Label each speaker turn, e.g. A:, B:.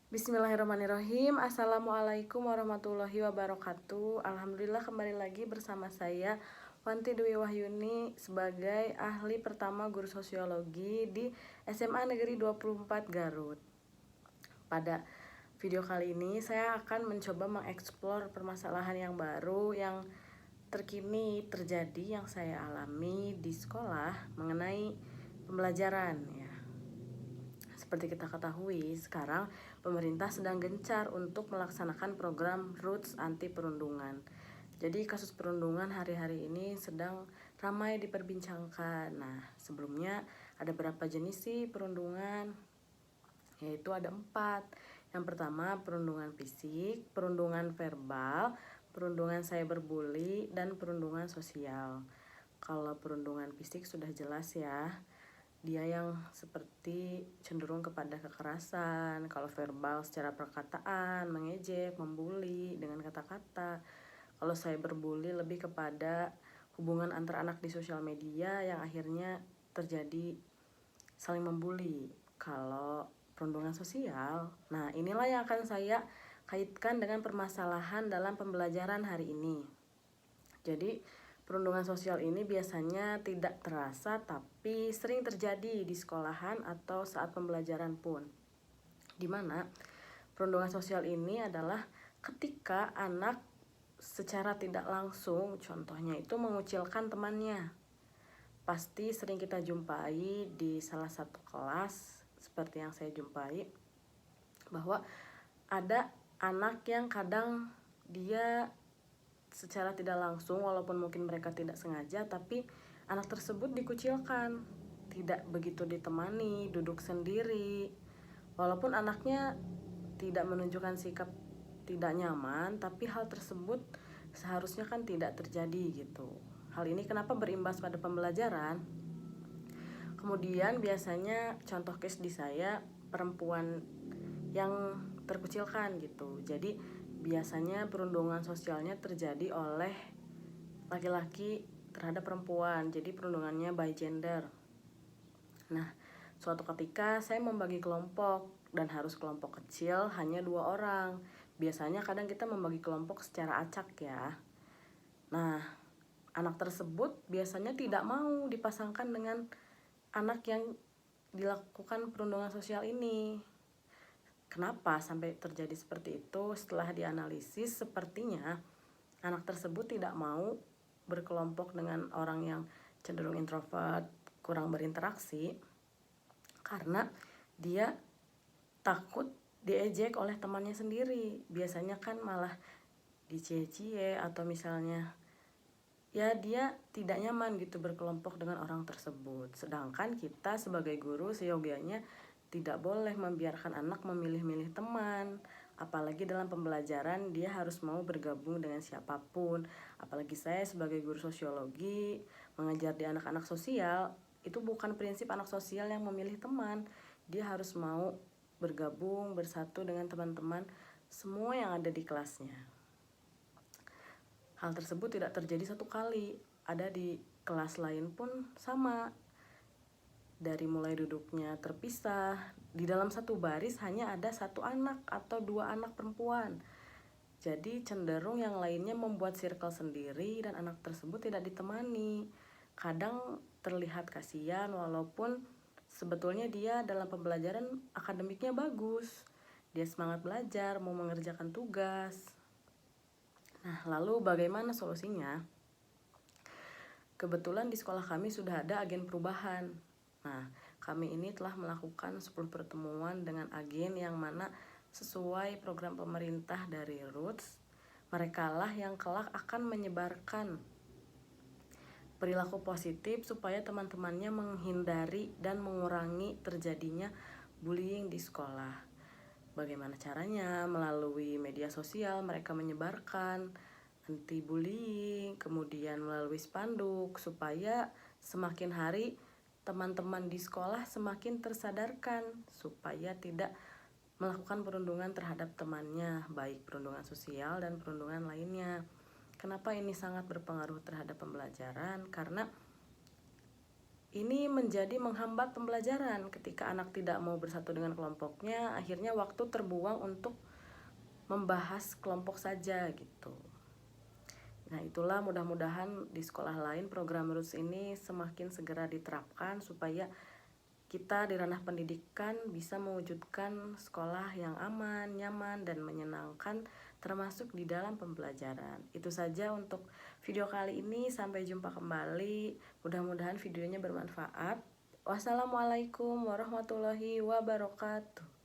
A: Bismillahirrahmanirrahim. Assalamualaikum warahmatullahi wabarakatuh. Alhamdulillah kembali lagi bersama saya Wanti Dwi Wahyuni sebagai ahli pertama guru sosiologi di SMA Negeri 24 Garut. Pada video kali ini saya akan mencoba mengeksplor permasalahan yang baru yang terkini terjadi yang saya alami di sekolah mengenai pembelajaran ya. Seperti kita ketahui, sekarang pemerintah sedang gencar untuk melaksanakan program Roots anti perundungan. Jadi kasus perundungan hari-hari ini sedang ramai diperbincangkan. Nah, sebelumnya ada berapa jenis sih perundungan? Yaitu ada 4. Yang pertama perundungan fisik, perundungan verbal, perundungan cyberbully, dan perundungan sosial. Kalau perundungan fisik sudah jelas ya, dia yang seperti cenderung kepada kekerasan. Kalau verbal secara perkataan, mengejek, membuli dengan kata-kata. Kalau cyberbully lebih kepada hubungan antar anak di sosial media yang akhirnya terjadi saling membuli. Kalau perundungan sosial, nah inilah yang akan saya kaitkan dengan permasalahan dalam pembelajaran hari ini. Jadi perundungan sosial ini biasanya tidak terasa tapi sering terjadi di sekolahan atau saat pembelajaran pun. Dimana perundungan sosial ini adalah ketika anak secara tidak langsung, contohnya itu mengucilkan temannya. Pasti sering kita jumpai di salah satu kelas, seperti yang saya jumpai, bahwa ada anak yang kadang dia secara tidak langsung, walaupun mungkin mereka tidak sengaja, tapi anak tersebut dikucilkan, tidak begitu ditemani, duduk sendiri. Walaupun anaknya tidak menunjukkan sikap tidak nyaman, tapi hal tersebut seharusnya kan tidak terjadi gitu. Hal ini kenapa berimbas pada pembelajaran? Kemudian biasanya contoh case di saya perempuan yang terkucilkan gitu. Jadi biasanya perundungan sosialnya terjadi oleh laki-laki terhadap perempuan. Jadi perundungannya by gender. Nah, suatu ketika saya membagi kelompok dan harus kelompok kecil hanya 2 orang. Biasanya kadang kita membagi kelompok secara acak ya. Nah, anak tersebut biasanya tidak mau dipasangkan dengan anak yang dilakukan perundungan sosial ini. Kenapa sampai terjadi seperti itu? Setelah dianalisis, sepertinya anak tersebut tidak mau berkelompok dengan orang yang cenderung introvert, kurang berinteraksi, karena dia takut diejek oleh temannya sendiri. Biasanya kan malah dicie-cie atau misalnya ya dia tidak nyaman gitu berkelompok dengan orang tersebut. Sedangkan kita sebagai guru seyogianya tidak boleh membiarkan anak memilih-milih teman. Apalagi dalam pembelajaran dia harus mau bergabung dengan siapapun. Apalagi saya sebagai guru sosiologi mengajar di anak-anak sosial, itu bukan prinsip anak sosial yang memilih teman. Dia harus mau bergabung, bersatu dengan teman-teman semua yang ada di kelasnya. Hal tersebut tidak terjadi satu kali, ada di kelas lain pun sama. Dari mulai duduknya terpisah, di dalam satu baris hanya ada 1 anak atau 2 anak perempuan. Jadi cenderung yang lainnya membuat circle sendiri dan anak tersebut tidak ditemani. Kadang terlihat kasihan walaupun sebetulnya dia dalam pembelajaran akademiknya bagus. Dia semangat belajar, mau mengerjakan tugas. Nah, lalu bagaimana solusinya? Kebetulan di sekolah kami sudah ada agen perubahan. Nah, kami ini telah melakukan 10 pertemuan dengan agen yang mana sesuai program pemerintah dari Roots. Merekalah yang kelak akan menyebarkan perilaku positif supaya teman-temannya menghindari dan mengurangi terjadinya bullying di sekolah. Bagaimana caranya? Melalui media sosial mereka menyebarkan anti bullying, kemudian melalui spanduk supaya semakin hari teman-teman di sekolah semakin tersadarkan supaya tidak melakukan perundungan terhadap temannya, baik perundungan sosial dan perundungan lainnya. Kenapa ini sangat berpengaruh terhadap pembelajaran? Karena ini menjadi menghambat pembelajaran. Ketika anak tidak mau bersatu dengan kelompoknya, akhirnya waktu terbuang untuk membahas kelompok saja gitu. Nah, itulah mudah-mudahan di sekolah lain program RUTS ini semakin segera diterapkan supaya kita di ranah pendidikan bisa mewujudkan sekolah yang aman, nyaman, dan menyenangkan termasuk di dalam pembelajaran. Itu saja untuk video kali ini, sampai jumpa kembali. Mudah-mudahan videonya bermanfaat. Wassalamualaikum warahmatullahi wabarakatuh.